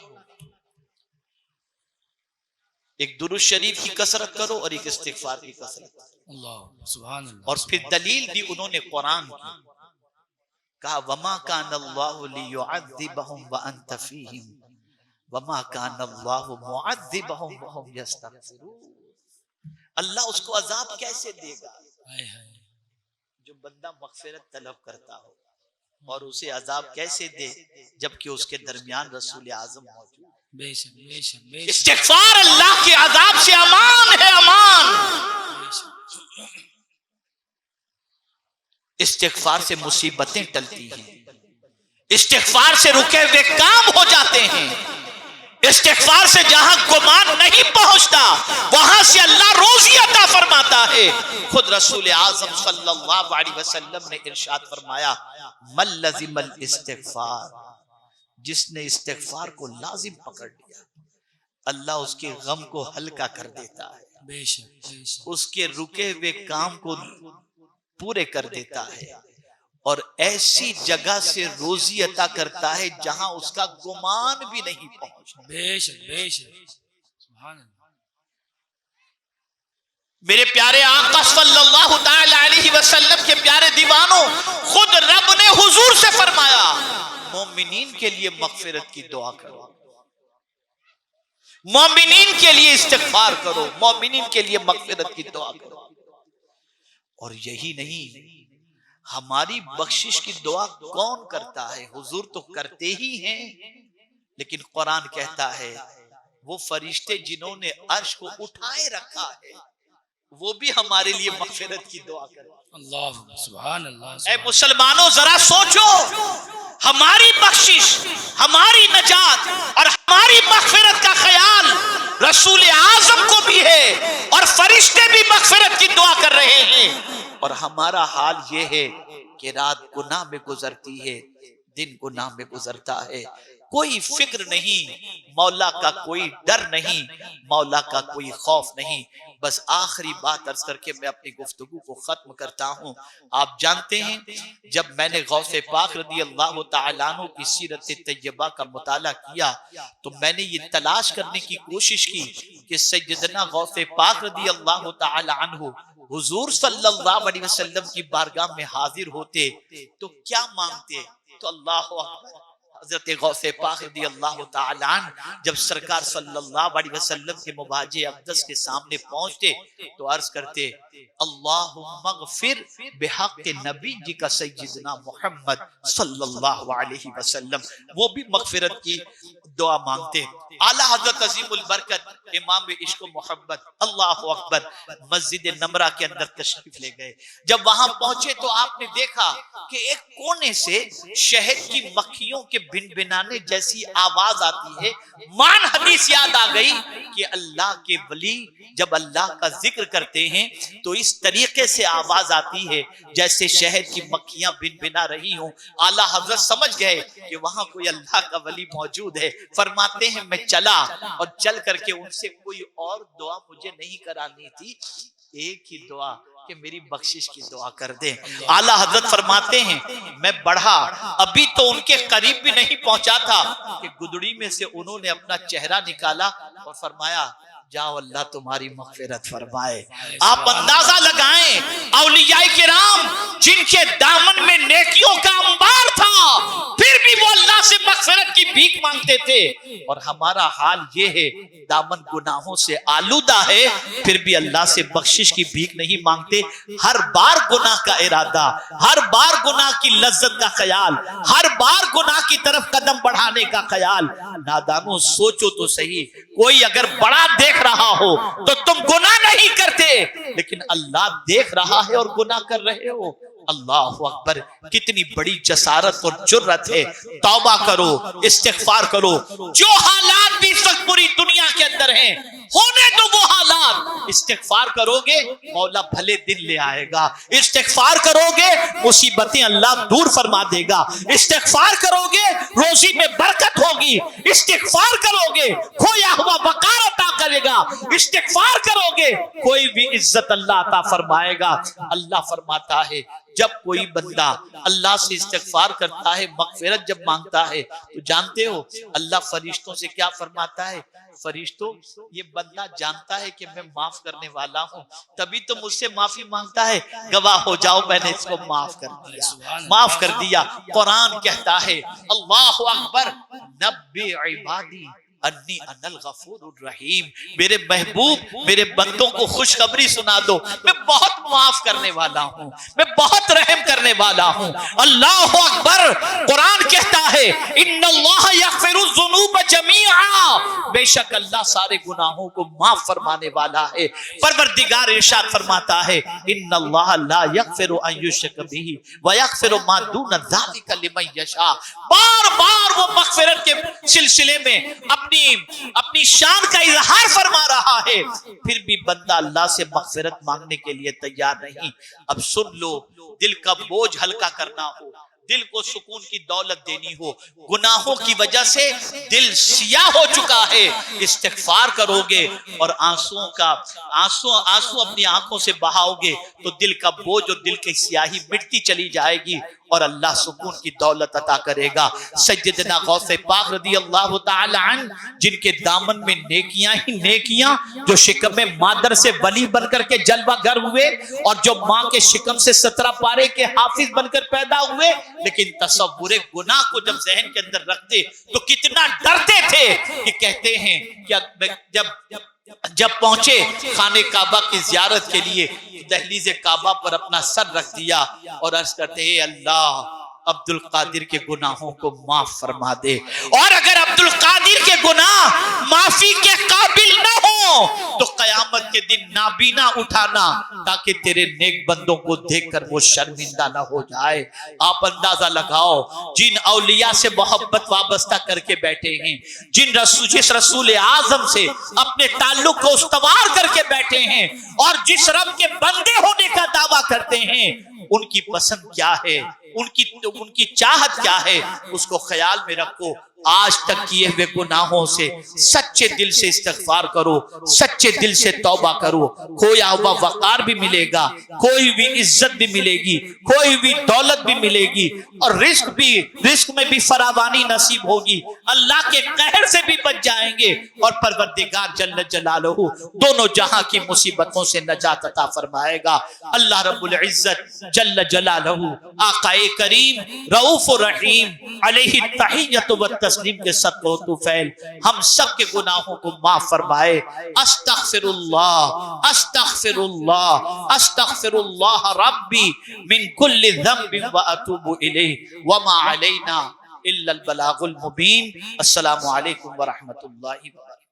Speaker 3: ایک درود شریف کی کثرت کرو اور ایک استغفار کی کثرت کرو۔
Speaker 2: اللہ سبحان اللہ۔
Speaker 3: اور پھر دلیل دی انہوں نے قرآن کی، کہا وما کان اللہ لیعذبہم وانت فیہم وما کان اللہ معذبہم وہم یستغفرون۔ اللہ اس کو عذاب کیسے دے گا جو بندہ مغفرت طلب کرتا ہو، اور اسے عذاب کیسے دے جبکہ اس کے درمیان رسول اعظم موجود۔
Speaker 2: بے شک بے شک بے شک۔
Speaker 3: استغفار اللہ کے عذاب سے امان ہے، امان۔ استغفار سے مصیبتیں ٹلتی ہیں، استغفار سے رکے ہوئے کام ہو جاتے ہیں، استغفار سے جہاں گمان نہیں پہنچتا وہاں سے اللہ روزی عطا فرماتا ہے۔ خود رسول اعظم صلی اللہ علیہ وسلم نے ارشاد فرمایا من لزم الاستغفار، جس نے استغفار کو لازم پکڑ لیا اللہ اس کے غم کو ہلکا کر دیتا ہے،
Speaker 2: بے شک بے شک۔
Speaker 3: اس کے رکے ہوئے کام کو پورے کر دیتا ہے، اور ایسی جگہ سے روزی عطا کرتا ہے جہاں اس کا گمان بھی نہیں پہنچتا۔
Speaker 2: بے شک بے شک سبحان اللہ۔
Speaker 3: میرے پیارے آقا صلی اللہ تعالی علیہ وسلم کے پیارے دیوانوں، خود رب نے حضور سے فرمایا مومنین کے لیے مغفرت کی دعا کرو، مومنین کے لیے استغفار کرو، مومنین کے لیے مغفرت کی دعا کرو۔ اور یہی نہیں، ہماری بخشش کی دعا کون کرتا ہے؟ حضور تو کرتے ہی ہیں، لیکن قرآن کہتا ہے وہ فرشتے جنہوں نے عرش کو اٹھائے رکھا ہے وہ بھی ہمارے لیے مغفرت کی دعا کریں۔
Speaker 2: اللہ سبحان اللہ۔
Speaker 3: اے مسلمانوں ذرا سوچو، ہماری بخشش، ہماری نجات اور ہماری مغفرت کا خیال رسول اعظم کو بھی ہے، اور فرشتے بھی مغفرت کی دعا کر رہے ہیں، اور ہمارا حال یہ ہے کہ رات گناہ میں گزرتی ہے، دن گناہ میں گزرتا ہے، کوئی فکر نہیں، مولا کا کوئی ڈر نہیں، مولا کا کوئی خوف نہیں۔ بس آخری بات عرض کر کے میں اپنی گفتگو کو ختم کرتا ہوں۔ آپ جانتے ہیں جب میں نے غوث پاک رضی اللہ تعالیٰ عنہ کی سیرت طیبہ کا مطالعہ کیا تو میں نے یہ تلاش کرنے کی کوشش کی کہ سیدنا غوث پاک رضی اللہ تعالیٰ عنہ حضور صلی اللہ علیہ وسلم کی بارگاہ میں حاضر ہوتے تو کیا مانگتے؟ تو اللہ اکبر، حضرت غوث پاک رضی اللہ تعالیٰ عنہ جب سرکار صلی اللہ علیہ وسلم کے مباجع اقدس کے سامنے پہنچتے تو عرض کرتے اللہم اغفر بحق نبی جی کا سیدنا محمد صلی اللہ علیہ وسلم، وہ بھی مغفرت کی دعا مانگتے۔ اعلیٰ حضرت عظیم البرکت امام عشق و محبت اللہ اکبر مسجد نمرہ کے اندر تشریف لے گئے۔ جب وہاں پہنچے تو آپ نے دیکھا کہ ایک کونے سے شہد کی مکھیوں کے بنبنانے جیسی آواز آتی ہے۔ مان حدیث یاد آ گئی کہ اللہ کے ولی جب اللہ کا ذکر کرتے ہیں تو اس طریقے سے آواز آتی ہے جیسے شہد کی مکھیاں بنبنا رہی ہوں۔ اعلیٰ حضرت سمجھ گئے کہ وہاں کوئی اللہ کا ولی موجود ہے، فرماتے ہیں میں چلا اور چل کر کے ان سے کوئی اور دعا مجھے نہیں کرانی تھی، ایک ہی دعا کہ میری بخشش کی دعا کر دیں۔ اعلیٰ حضرت فرماتے ہیں میں بڑھا، ابھی تو ان کے قریب بھی نہیں پہنچا تھا کہ گدڑی میں سے انہوں نے اپنا چہرہ نکالا اور فرمایا جاؤ اللہ تمہاری مغفرت فرمائے۔ آپ اندازہ لگائیں اولیاء کرام جن کے دامن میں نیکیوں کا انبار تھا پھر بھی وہ اللہ سے مغفرت کی بھیک مانگتے تھے، اور ہمارا حال یہ ہے دامن گناہوں سے آلودہ ہے پھر بھی اللہ سے بخشش کی بھیک نہیں مانگتے۔ ہر بار گناہ کا ارادہ، ہر بار گناہ کی لذت کا خیال، ہر بار گناہ کی طرف قدم بڑھانے کا خیال۔ نادانوں سوچو تو صحیح، کوئی اگر بڑا دیکھ رہا ہو تو تم گناہ نہیں کرتے، لیکن اللہ دیکھ رہا ہے اور گناہ کر رہے ہو۔ اللہ اکبر، کتنی بڑی جسارت اور جرت ہے۔ توبہ کرو، استغفار کرو۔ جو حالات بھی اس وقت پوری دنیا کے اندر ہیں ہونے دو وہ حالات، استغفار کرو گے مولا بھلے دن لے آئے گا، استغفار کرو گے مصیبتیں اللہ دور فرما دے گا، استغفار کرو گے روزی میں برکت ہوگی، استغفار کرو گے کھویا ہوا وقار عطا کرے گا، استغفار کرو گے کوئی بھی عزت اللہ عطا فرمائے گا۔ اللہ فرماتا ہے جب کوئی بندہ اللہ سے استغفار کرتا ہے، مغفرت جب مانگتا ہے، تو جانتے ہو اللہ فرشتوں سے کیا فرماتا ہے؟ فرشتوں، یہ بندہ جانتا ہے کہ میں معاف کرنے والا ہوں، تبھی تو مجھ سے معافی مانگتا ہے، گواہ ہو جاؤ میں نے اس کو معاف کر دیا، معاف کر دیا۔ قرآن کہتا ہے اللہ اکبر، نبی عبادی انی انا الغفور الرحیم، میرے محبوب میرے بندوں کو خوشخبری سنا دو، میں بہت معاف کرنے والا ہوں، میں بہت رحم کرنے والا ہوں۔ اللہ اکبر، قرآن کہتا ہے ان اللہ یغفر الذنوب جمیعا، بے شک اللہ سارے گناہوں کو معاف فرمانے والا ہے۔ پروردگار ارشاد فرماتا ہے ان اللہ لا یغفر ان یشرک بہ ویغفر ما دون ذلک لمن یشاء، بار بار وہ مغفرت کے سلسلے میں اپنی شان کا اظہار فرما رہا ہے، پھر بھی بندہ اللہ سے مغفرت مانگنے کے لیے تیار نہیں۔ اب سن لو، دل کا بوجھ ہلکا کرنا ہو، دل کو سکون کی دولت دینی ہو، گناہوں کی وجہ سے دل سیاہ ہو چکا ہے، استغفار کرو گے اور آنسو اپنی آنکھوں سے بہاؤ گے تو دل کا بوجھ اور دل کی سیاہی مٹتی چلی جائے گی اور اللہ سکون کی دولت عطا کرے گا۔ سیدنا غوث پاک رضی اللہ تعالی عنہ جن کے دامن میں نیکیاں ہی نیکیاں، جو شکم مادر سے ولی بن کر کے جلوہ گر ہوئے اور جو ماں کے شکم سے 17 پارے کے حافظ بن کر پیدا ہوئے، لیکن تصور گناہ کو جب ذہن کے اندر رکھتے تو کتنا ڈرتے تھے کہ کہتے ہیں کہ جب پہنچے خانہ کعبہ کی زیارت کے لیے دہلیز کعبہ پر اپنا سر رکھ دیا اور عرض کرتے ہیں اللہ عبد القادر کے گناہوں کو معاف فرما دے، اور اگر عبد القادر کے گناہ معافی کے قابل نہ ہو تو قیامت کے دن نابینا اٹھانا تاکہ تیرے نیک بندوں کو دیکھ کر وہ شرمندہ نہ ہو جائے۔ آپ اندازہ لگاؤ جن اولیاء سے محبت وابستہ کر کے بیٹھے ہیں، جس رسول اعظم سے اپنے تعلق کو استوار کر کے بیٹھے ہیں اور جس رب کے بندے ہونے کا دعویٰ کرتے ہیں، ان کی پسند کیا ہے، ان کی چاہت کیا ہے، اس کو خیال میں رکھو۔ آج تک کیے ہوئے گناہوں سے سچے دل سے استغفار کرو، سچے دل سے توبہ کرو، کھویا ہوا وقار بھی ملے گا، کوئی بھی عزت بھی ملے گی، کوئی بھی دولت بھی ملے گی، اور رزق میں بھی فراوانی نصیب ہوگی، اللہ کے قہر سے بھی بچ جائیں گے، اور پروردگار جل جلالہ دونوں جہاں کی مصیبتوں سے نجات عطا فرمائے گا۔ اللہ رب العزت جل جلالہ آقا کریم رؤوف الرحیم علیہ التحیۃ والتسلیم کے صدقہ و طفیل ہم سب کے گناہوں کو معاف فرمائے۔ استغفر اللہ استغفر اللہ استغفر اللہ ربی من کل ذنب واتوب الیہ وما علینا الا البلاغ المبین۔ السلام علیکم ورحمۃ اللہ وبرکاتہ۔